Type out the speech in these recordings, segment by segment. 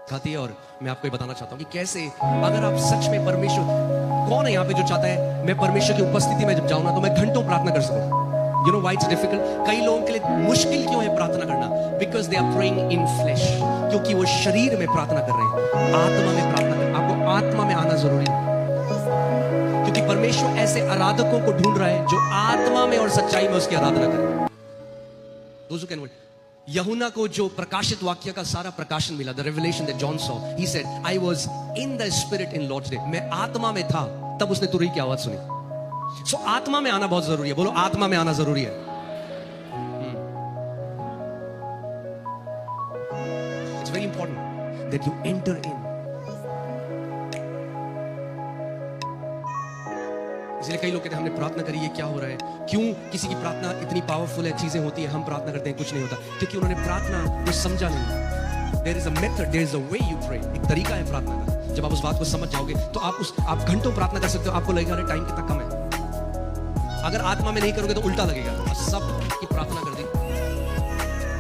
खाती है। और मैं आपको ये बताना चाहता हूँ कि कैसे अगर आप सच में परमेश्वर, कौन है यहाँ पे जो चाहता है मैं परमेश्वर की उपस्थिति में जब जाऊँ ना तो मैं घंटों प्रार्थना कर सकूँ। You know why it's difficult? कई लोगों के लिए मुश्किल क्यों है प्रार्थना करना? Because they are praying in flesh. क्योंकि वो शरीर में प्रार्थना कर रहे हैं, आत्मा में प्रार्थना कर। आपको आत्मा में आना जरूरी है, क्योंकि परमेश्वर ऐसे आराधकों को ढूंढ रहा है जो आत्मा में और सच्चाई में उसकी आराधना करें। Those who can wait. यूहन्ना को जो प्रकाशित वाक्य का सारा प्रकाशन मिला, the revelation that John saw, he said, I was in the spirit in Lord's day. मैं आत्मा में था तब उसने तुरही की आवाज सुनी। सो आत्मा में आना बहुत जरूरी है। बोलो, आत्मा में आना जरूरी है। It's very important that you enter in. इसलिए कई लोग कहते हैं हमने प्रार्थना करी, ये क्या हो रहा है? क्यों किसी की प्रार्थना इतनी पावरफुल है, चीजें होती है, हम प्रार्थना करते हैं कुछ नहीं होता? क्योंकि उन्होंने प्रार्थना को समझा नहीं। There is a method, there is a way you pray. एक तरीका है प्रार्थना का। जब आप उस बात को समझ जाओगे तो आप घंटों प्रार्थना कर सकते हो। आपको लगेगा अरे टाइम कितना कम है। अगर आत्मा में नहीं करोगे तो उल्टा लगेगा। सब की प्रार्थना कर दी,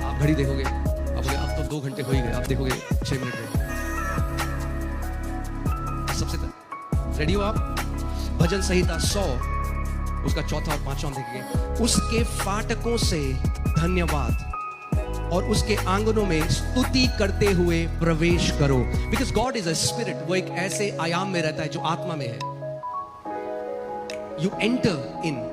आप घड़ी देखोगे, अब तो 2 घंटे हो ही गए, आप देखोगे 6 मिनट में। सबसे रेडी हो आप? भजन संहिता 100 उसका 4था और 5वां देखेंगे। उसके फाटकों से धन्यवाद और उसके आंगनों में स्तुति करते हुए प्रवेश करो। Because God is a spirit. वो एक ऐसे आयाम में रहता है जो आत्मा में है। You enter in.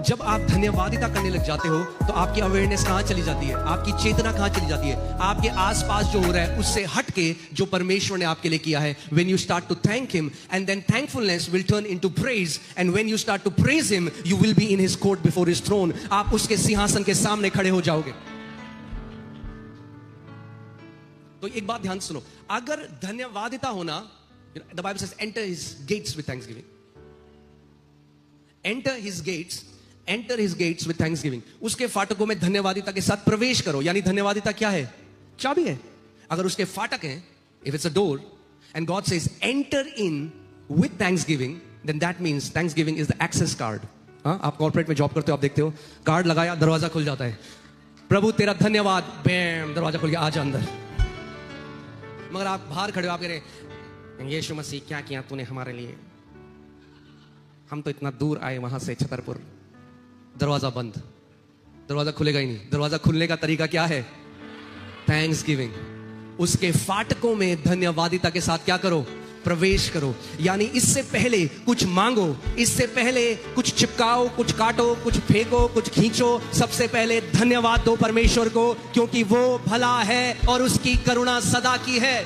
जब आप धन्यवादिता करने लग जाते हो तो आपकी अवेयरनेस कहां चली जाती है? आपकी चेतना कहां चली जाती है? आपके आसपास जो हो रहा है उससे हट के जो परमेश्वर ने आपके लिए किया है। When you start to thank him and then thankfulness will turn into praise, and when you start to praise him you will be in his court before his throne. आप उसके सिंहासन के सामने खड़े हो जाओगे। तो एक बात ध्यान सुनो, अगर धन्यवादिता होना, the Bible says enter his gates with thanksgiving. Enter his gates with thanksgiving. उसके फाटकों में धन्यवादिता के साथ प्रवेश करो। यानी धन्यवादिता क्या है? चाबी है। अगर उसके फाटक हैं, if it's a door and God says enter in with thanksgiving, then that means thanksgiving is the access card. हाँ, आप कॉर्पोरेट में जॉब करते हो, आप देखते हो कार्ड लगाया, दरवाजा खुल जाता है। प्रभु तेरा धन्यवाद, बैम, दरवाजा खुल गया, आजा अंदर। मगर आप बाहर खड़े हो, आप कह रहे यीशु मसीह क्या किया तूने हमारे लिए, हम तो इतना दूर आए वहां से छतरपुर। दरवाजा बंद, दरवाजा खुलेगा ही नहीं। दरवाजा खुलने का तरीका क्या है? Thanks giving. उसके फाटकों में धन्यवादिता के साथ क्या करो? प्रवेश करो। यानी इससे पहले कुछ मांगो, इससे पहले कुछ चिपकाओ, कुछ काटो, कुछ फेंको, कुछ खींचो, सबसे पहले धन्यवाद दो परमेश्वर को, क्योंकि वो भला है और उसकी करुणा सदा की है।